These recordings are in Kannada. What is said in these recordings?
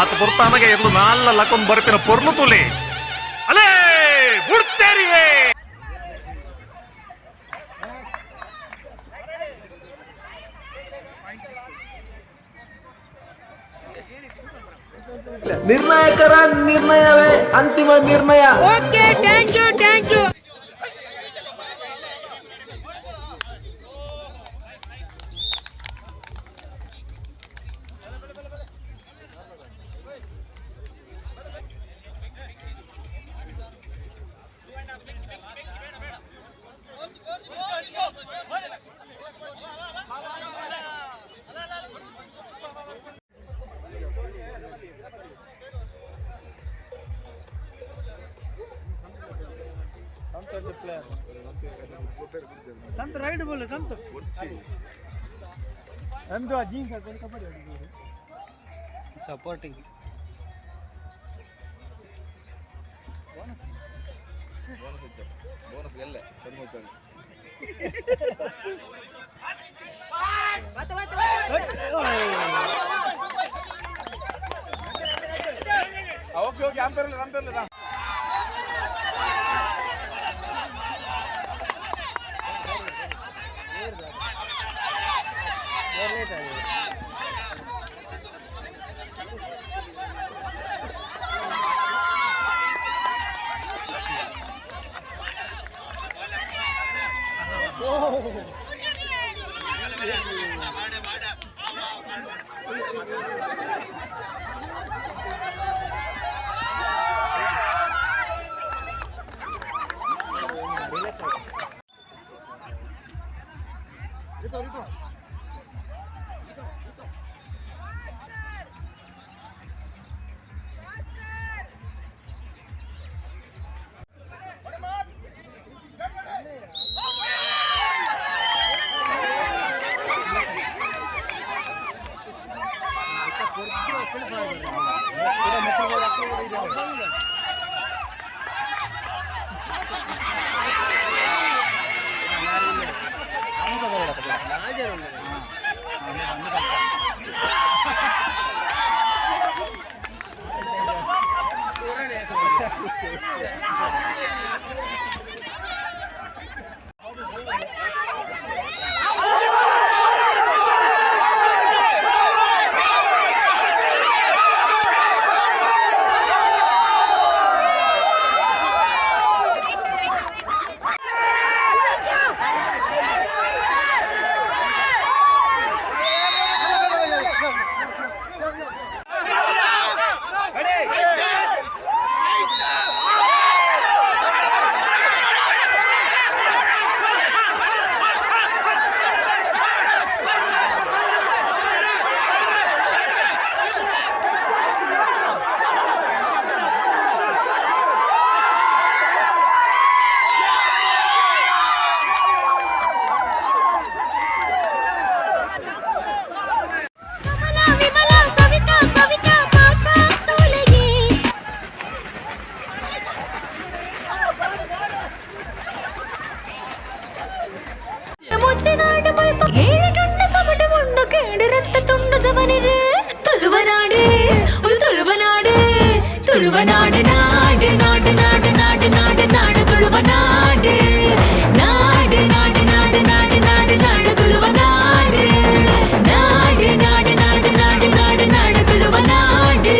ಆತ ಬರ್ತಾನಾಗೆ ಇರ್ಲು ನಾಲ್ಲ ಲಕ್ಕೊಂದು ಬರ್ಪಿನ ಪೊರ್ಲು ತುಲಿ ಅಲೇ ಬಿಡ್ತೇರಿಯೇ ನಿರ್ಣಾಯಕರ ನಿರ್ಣಯವೇ ಅಂತಿಮ ನಿರ್ಣಯ. Okay, thank you. संत राइट बोले संत हम तो अजीम का कोई खबर है सपोर्टिंग बोनस ಎಲ್ಲ ಪ್ರಮೋಷನ್ ಓಕೆ ಅಂಪೇರ್ಲ ತುಳುವನಾಡು ನಾಡು ನಾಡು ನಾಡು ನಾಡು ನಾಡು ನಾಡು ತುಳುವನಾಡು ನಾಡು ನಾಡು ನಾಡು ನಾಡು ನಾಡು ನಾಡು ತುಳುವನಾಡು ನಾಡು ನಾಡು ನಾಡು ನಾಡು ನಾಡು ನಾಡು ತುಳುವನಾಡು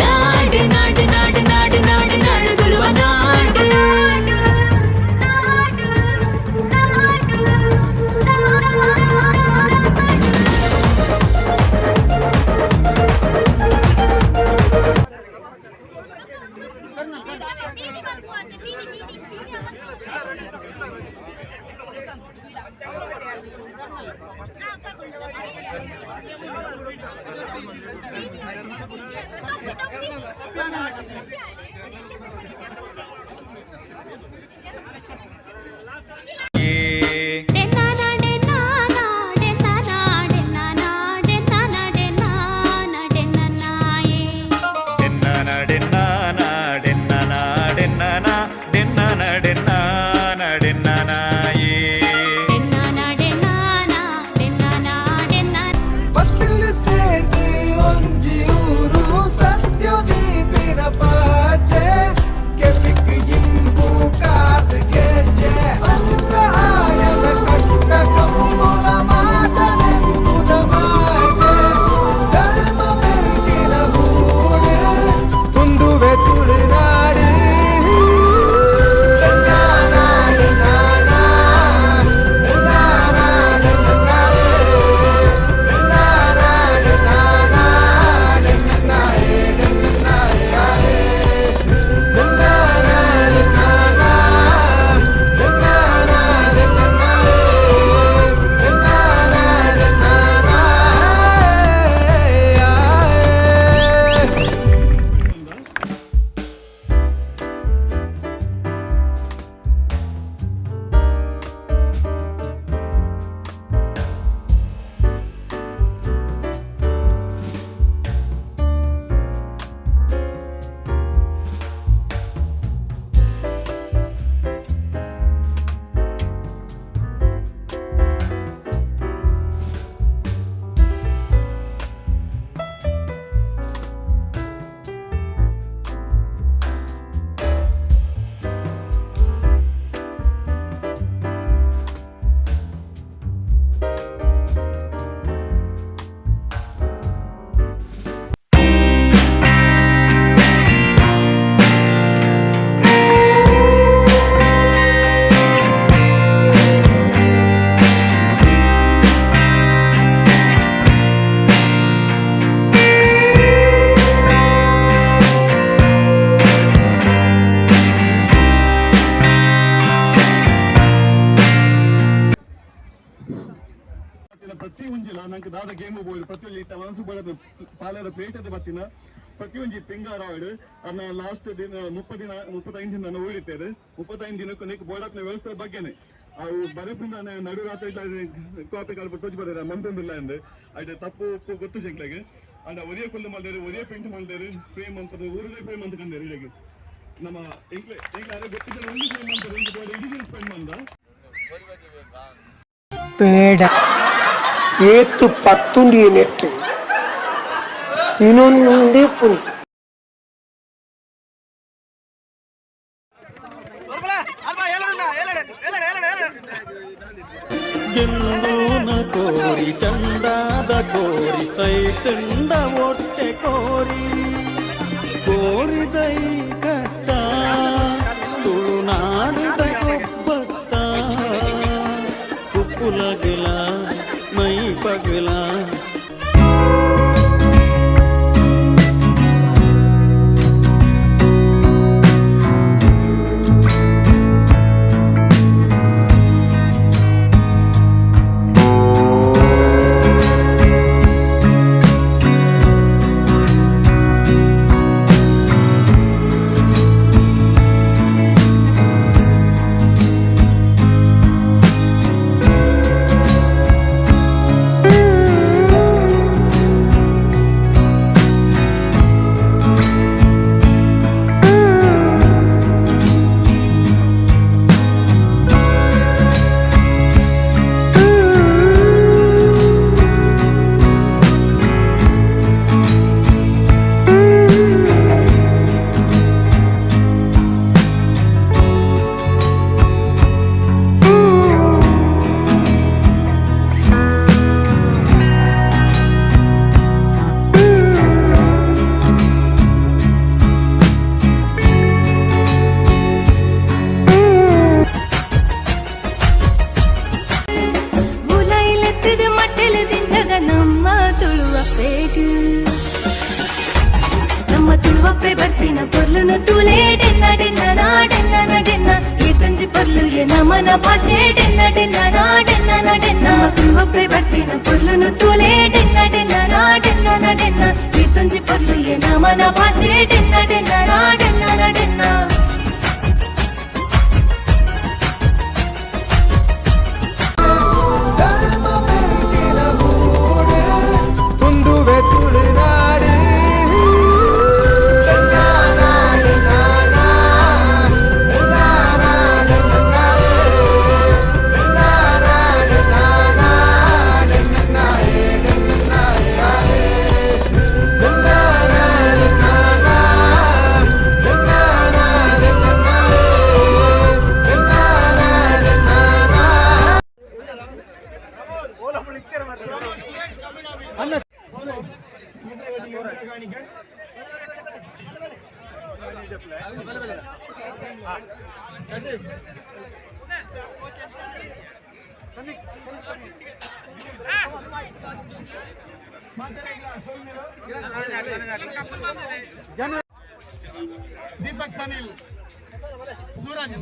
ನಾಡು ನಾಡು ನಾಡು ನಾಡು ನಾಡು ನಾಡು ತುಳುವನಾಡು ಇಲ್ಲ ನಂಗೆ ದಾದ ಗೇಮ್ ಬೋದು ಪ್ರತಿಯೊಂದು ಇತ್ತ ಮನಸ್ಸು ಬರೋದು ಪಾಲದ ಪ್ಲೇಟ್ ಅದು ಬತ್ತಿನ ಪ್ರತಿಯೊಂದು ಪಿಂಗಾರ ಆಡು ಅದನ್ನ ಲಾಸ್ಟ್ ದಿನ 35 ದಿನ ನಾನು ಉಳಿತೇವೆ 35 ದಿನಕ್ಕೂ ನೀಕು ಬೋರ್ಡಪ್ನ ವ್ಯವಸ್ಥೆ ಬಗ್ಗೆನೆ ಅವು ಬರಪಿಂದ ನಡು ರಾತ್ರಿ ಕಾಪಿ ಕಲ್ಪ ತೋಚಿ ಬರೋದ ಮಂತೊಂದಿಲ್ಲ ಅಂದ್ರೆ ಅದೇ ತಪ್ಪು ಉಪ್ಪು ಗೊತ್ತು ಶಂಕ್ಲಾಗೆ ಅಂಡ ಒರಿಯ ಕೊಲ್ಲು ಮಾಡಿದ್ರು ಒರಿಯ ಪೇಂಟ್ ಮಾಡಿದ್ರು ಫ್ರೇಮ್ ಅಂತ ಊರದೇ ಫ್ರೇಮ್ ಅಂತ ಕಂಡೇರು ಇಲ್ಲಿಗೆ ನಮ್ಮ ಎಂಕ್ಲೆ ಅದೇ ಗೊತ್ತಿದ್ದರೆ ಒಂದು ಫ್ರೇಮ್ ಅಂತ ಒಂದು ಬೋರ್ಡ್ ಇಡಿಜಿನಲ್ ಫ್ರೇಮ್ ಅಂದ പേട ഏത്ത് പത്തുണ്ടി നെറ്റ് തിനൊന്നുണ്ടേ പുനി ಗೆಂದೂನ ಕೋರಿ ಚಂಡಾದ ಕೋರಿ ಸೈತಂಡ ಒಟ್ಟೆ ಕೋರಿ ಕೋರಿದೈ ಕಟ್ಟ ತುಳುನಾಡಿದ ಕೊಬ್ಬತ್ತ ಕುಪ್ಪುಲಗಿಲ ಮೈ ಪಗಲ ಬರ್ತಿನ ಪೊರ್ಲುನು ತೂಲೆ ಡೆನ್ನ ಡೆನ್ನ ನಾಡೆನ್ನ ನಡೆನ್ನ ಈ ತುಂಜಿ ಪೊರ್ಲು ನಮನ ಭಾಷೆ ಡೆನ್ನ ಡೆನ್ನ ನಾಡೆನ್ನ ನಡೆನ್ನ ತುಳುವಪ್ಪೆ ಬರ್ತಿನ ಪೊರ್ಲುನು ತೂಲೆ ಡೆನ್ನ ಡೆನ್ನ ನಾಡೆನ್ನ ನಡೆನ್ನ ಈ ತುಂಜಿ ಪೊರ್ಲು ನಮನ ಭಾಷೆ ಡೆನ್ನ ಡೆನ್ನ ನಾಡೆನ್ನ ನಡೆನ್ನ दीपक सनील सूरज